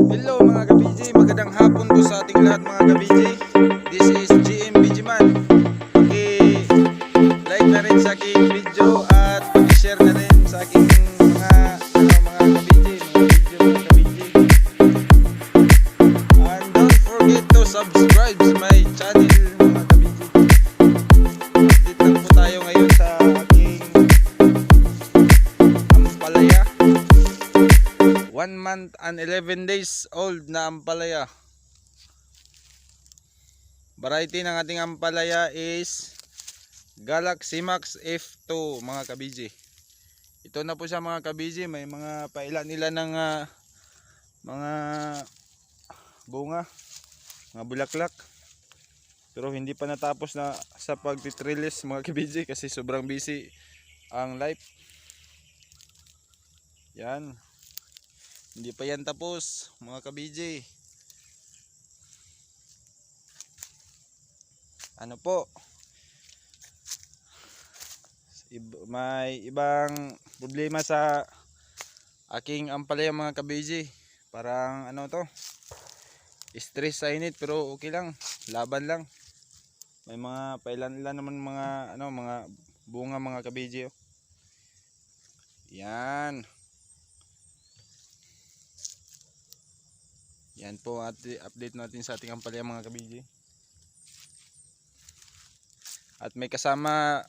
Hello mga ka-BJ, magandang hapon po sa ating lahat mga ka-BJ. This is GM BGman. Like na rin sa aking video at share na rin sa aking mga ka-BJ, mga ka-BJ. And don't forget to subscribe sa my channel mga ka-BJ. Update lang po tayo ngayon sa aking ampalaya. 1 month and 11 days old na ampalaya. Variety ng ating ampalaya is Galaxy Max F2 mga ka-BJ. Ito na po siya mga ka-BJ. May mga pailan nila ng mga bunga, mga bulaklak. Pero hindi pa natapos na sa pagtitrilis mga ka-BJ kasi sobrang busy ang life. Yan. Hindi pa yan tapos mga ka-BJ. Ano po? May ibang problema sa aking ampalaya mga ka-BJ. Parang ano to? Stress sa init pero okay lang. Laban lang. May mga pailan-ilan naman mga mga bunga mga ka-BJ. Oh. Yan. Yan po at update natin sa ating ampalaya mga ka-BJ. At may kasama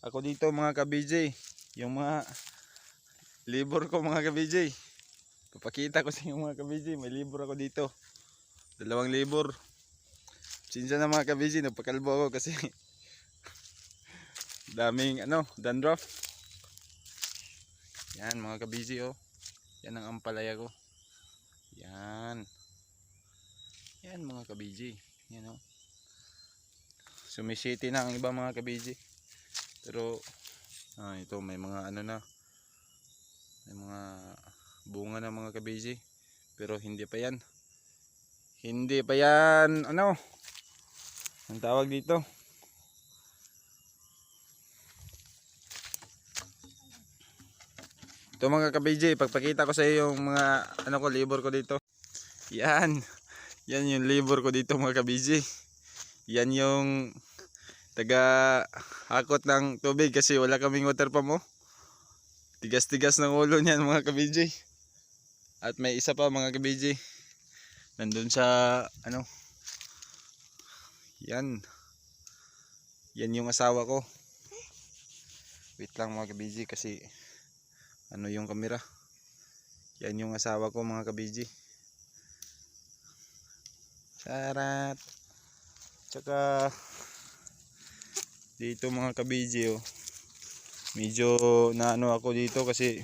ako dito mga ka-BJ, yung mga libor ko mga ka-BJ. Papakita ko sa inyo mga ka-BJ, may libor ako dito. 2 libor. Sinsa na mga ka-BJ, nagpakalbo ako kasi daming dandruff. Yan mga ka-BJ oh. Yan ang ampalaya ko. Yan. Yan mga ka-BJ. Yan oh. Sumisiti na ang iba mga ka-BJ. Pero ito may mga na. May mga bunga na mga ka-BJ. Pero hindi pa yan. Hindi pa yan ang tawag dito. Ito mga ka-BJ, pagpakita ko sa iyo yung mga libor ko dito. Yan. Yan yung libor ko dito mga ka-BJ. Yan yung taga hakot ng tubig kasi wala kaming water pump mo. Tigas-tigas ng ulo niyan mga ka-BJ. At may isa pa mga ka-BJ. Nandun sa Yan. Yan yung asawa ko. Wait lang mga ka-BJ kasi yung camera. Yan yung asawa ko mga ka-BJ. Sarat. Tsaka dito mga ka-BJ oh. Medyo ako dito kasi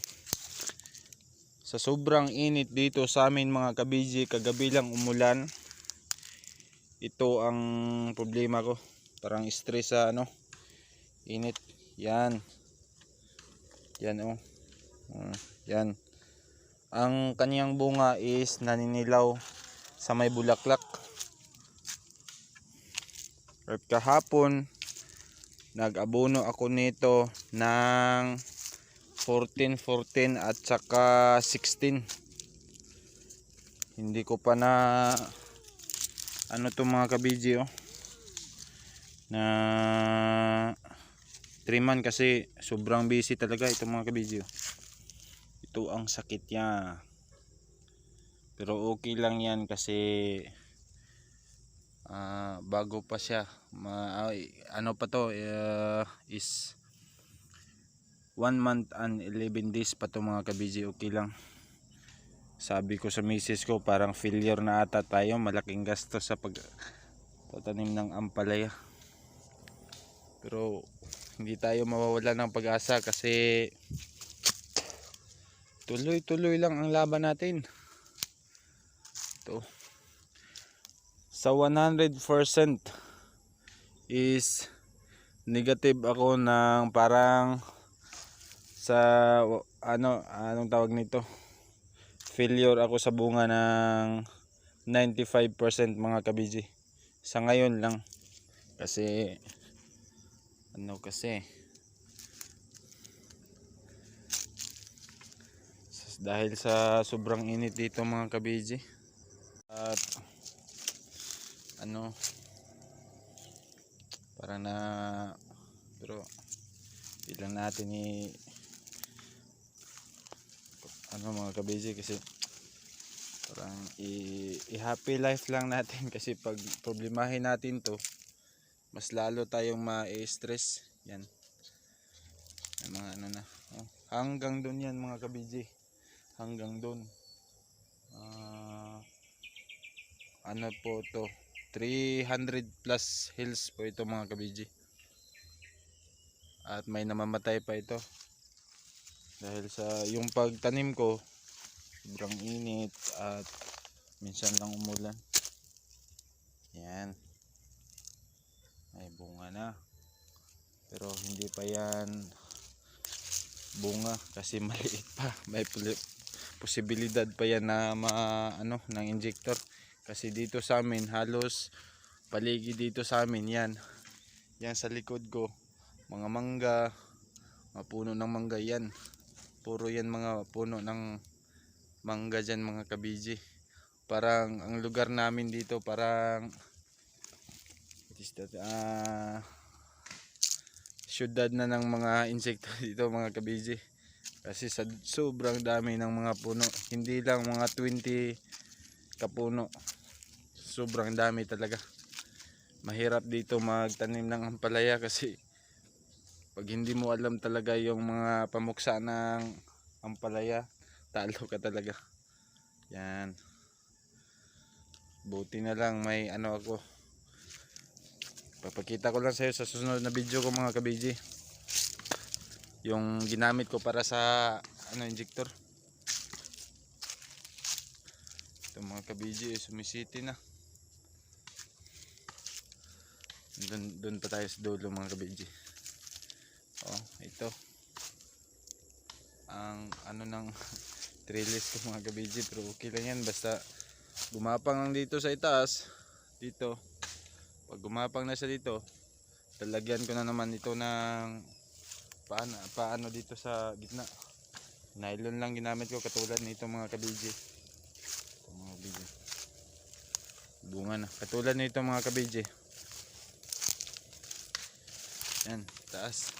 sa sobrang init dito sa amin mga ka-BJ, kagabi lang umulan. Ito ang problema ko. Parang stress sa init. Yan. Yan oh. Yan. Ang kaniyang bunga is naninilaw sa may bulaklak. At kahapon nag-abono ako nito ng 14 at saka 16. Hindi ko pa na to mga ka-BJ oh. Na 3 man kasi sobrang busy talaga ito mga ka-BJ oh. Ito ang sakit niya. Pero okay lang yan kasi bago pa siya pa to is 1 month and 11 days pa to mga ka-BJ. Okay lang. Sabi ko sa misis ko parang failure na ata tayo, malaking gasto sa pagtatanim ng ampalaya. Pero hindi tayo mawawala ng pag-asa kasi tuloy-tuloy lang ang laban natin. Ito. Sa 100% is negative ako ng parang sa anong tawag nito, failure ako sa bunga ng 95% mga ka-BJ. Sa ngayon lang kasi dahil sa sobrang init dito mga kabiji. At ano, para na, pero ilan natin mga kabiji, kasi parang i-happy life lang natin kasi pag problemahin natin to, mas lalo tayong ma-stress. Yan, yung mga ano na, oh, hanggang doon yan mga kabiji, hanggang doon. Ano po to, 300 plus hills po ito mga kabiji, at may namamatay pa ito dahil sa yung pagtanim ko sobrang init at minsan lang umulan. Yan, may bunga na, pero hindi pa yan bunga kasi maliit pa. May posibilidad pa yan na ng injector, kasi dito sa amin halos paligid dito sa amin yan sa likod ko, mga mangga, mga puno ng mangga yan, puro yan mga puno ng mangga dyan mga kabiji. Parang ang lugar namin dito parang syudad na ng mga insekto dito mga kabiji, kasi sa sobrang dami ng mga puno, hindi lang mga 20 kapuno, sobrang dami talaga. Mahirap dito magtanim ng ampalaya kasi pag hindi mo alam talaga yung mga pamuksa ng ampalaya, talo ka talaga. Yan, buti na lang may ako, papakita ko lang sa iyo sa susunod na video ko mga kabiji, yung ginamit ko para sa injector. Ito mga kabiji, sumisiti na. Doon pa tayo sa dulo mga kabiji. Oh, ito ang ng trellis ko mga kabiji, pero okay lang yan basta gumapang lang dito sa itaas. Dito, pag gumapang na siya dito, talagyan ko na naman ito ng paano dito sa gitna. Nylon lang ginamit ko, katulad nito mga kabiji. Ito mga kabiji, bunga na katulad nito mga kabiji. Yan, taas.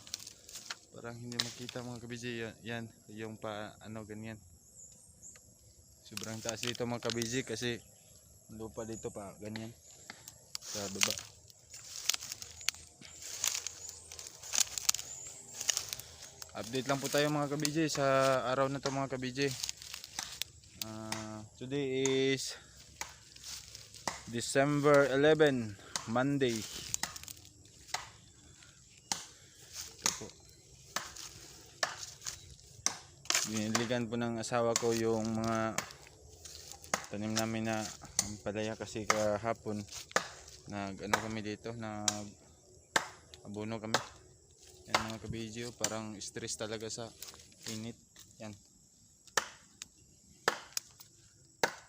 Parang hindi makita mga kabiji. Yan, yung ganyan. Sobrang taas dito mga kabiji kasi lupa dito pa ganyan sa baba. Update lang po tayo mga kabiji sa araw na to mga kabiji. Today is December 11, Monday. Biniligan po ng asawa ko yung mga tanim namin na ampalaya, kasi kahapon kami dito, abono kami. Yan mga kabidyo, parang stress talaga sa init. Yan,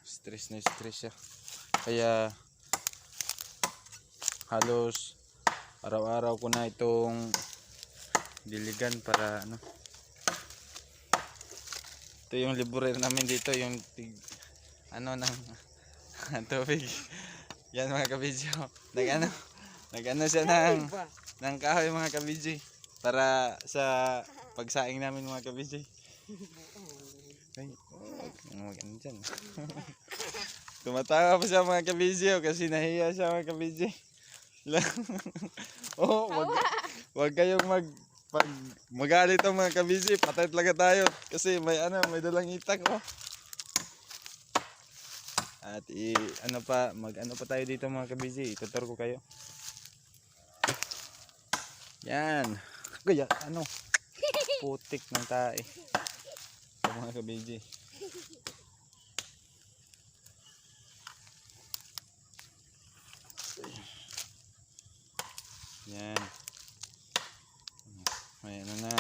stress na stress siya, kaya halos araw-araw ko na itong diligan para ito yung liburer namin dito, yung ng tubig. Yan mga kabidyo, nag siya ng kahoy mga kabidyo para sa pagsaing namin mga kabidyo. Ay, maganda dyan. Tumatawa pa siya mga kabidyo kasi nahiya siya mga kabidyo. Oh, wag kayong pag magalit ang mga kabidyo, patay talaga tayo kasi may dalang itak oh. At pa tayo dito mga kabidyo, itutur ko kayo. Yan. Kaya putik ng tae. Ito mga kabidyo. Yan. May na.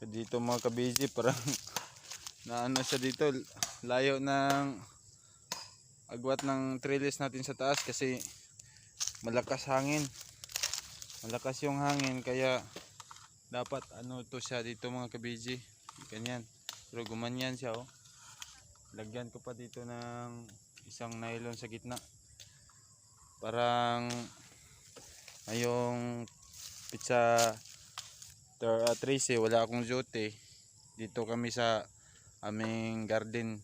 Dito mga kabidyo, parang siya dito, layo ng agwat ng trellis natin sa taas kasi malakas hangin. Malakas yung hangin, kaya dapat to siya dito mga kabidyo. Ganyan. Pero gumanyan siya oh. Lagyan ko pa dito ng isang nylon sa gitna. Parang ngayong pizza 13 wala akong duty. Dito kami sa aming garden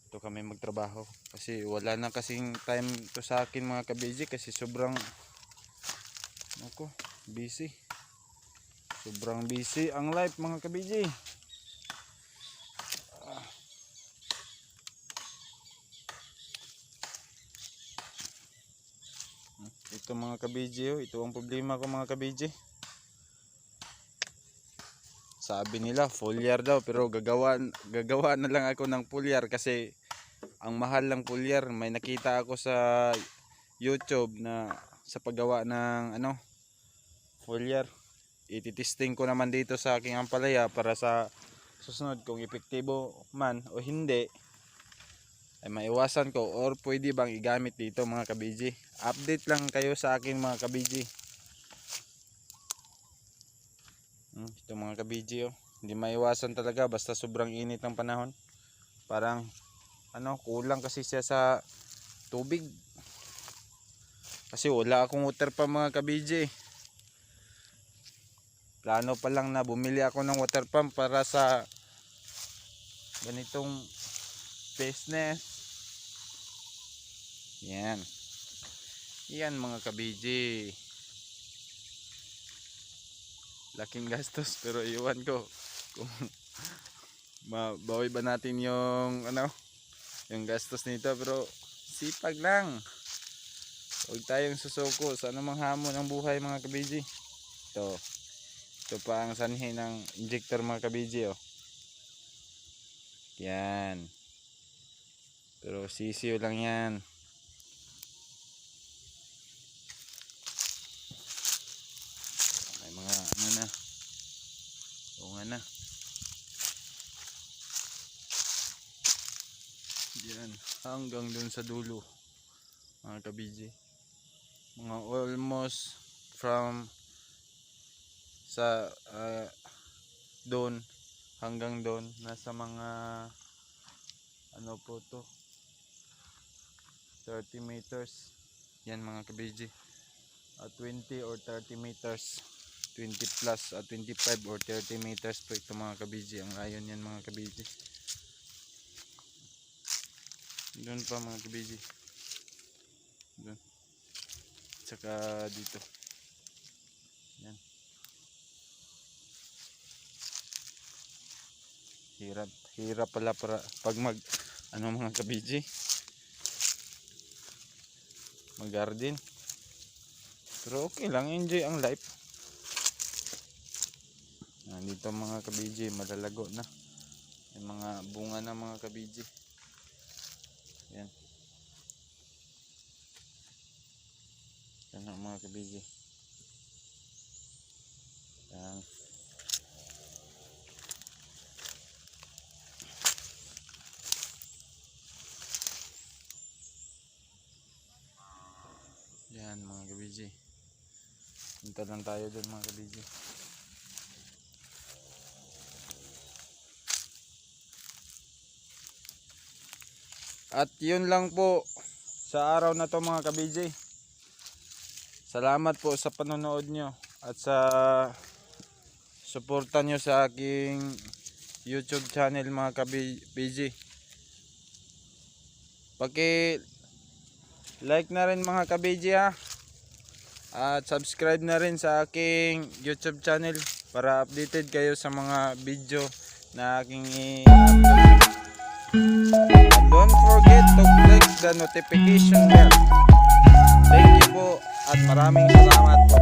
dito kami magtrabaho kasi wala na kasing time to sa akin mga kabiji kasi sobrang busy. Sobrang busy ang life mga kabiji. Ito mga kabiji oh, ito ang problema ko mga kabiji. Sabi nila foliar daw pero gagawa na lang ako ng foliar kasi ang mahal ng foliar. May nakita ako sa YouTube na sa paggawa ng foliar. Ititesting ko naman dito sa aking ampalaya para sa susunod kung epektibo man o hindi ay maiwasan ko or pwede bang igamit dito mga kabiji. Update lang kayo sa akin mga kabiji. Ito mga kabiji oh. Hindi maiwasan talaga basta sobrang init ng panahon. Parang kulang kasi siya sa tubig. Kasi wala akong water pump mga kabiji. Plano pa lang na bumili ako ng water pump para sa ganitong business. Yan. Yan mga kabiji. Laking gastos pero iwan ko kung mabawi ba natin yung yung gastos nito, pero sipag lang. Huwag tayong susuko sa anumang hamon ng buhay mga kabiji. Ito pa ang sanhi ng injector mga kabiji oh. Yan. Pero sisiyo lang yan. May mga na. Yan. Hanggang dun sa dulo mga kabiji. Mga almost from sa doon hanggang doon nasa mga po to 30 meters yan mga kabiji. 20 or 30 meters, 20 plus 25 or 30 meters po ito mga kabiji. Ang layon yan mga kabiji. Doon pa mga kabiji, doon saka dito yan. Hirap pala para pag mga kabiji mag garden, pero okay lang, enjoy ang life. Dito mga kabiji malalago na yung mga bunga na mga kabiji. Yan. Yan ang mga kabiji. Yan. Yan mga kabiji. Punta lang tayo doon mga kabiji. At yun lang po sa araw na to mga kabiji. Salamat po sa panonood nyo at sa suporta nyo sa aking YouTube channel mga kabiji. Like na rin mga kabiji ha. At subscribe na rin sa aking YouTube channel para updated kayo sa mga video na aking i-upload. Don't forget to click the notification bell. Thank you po at maraming salamat po.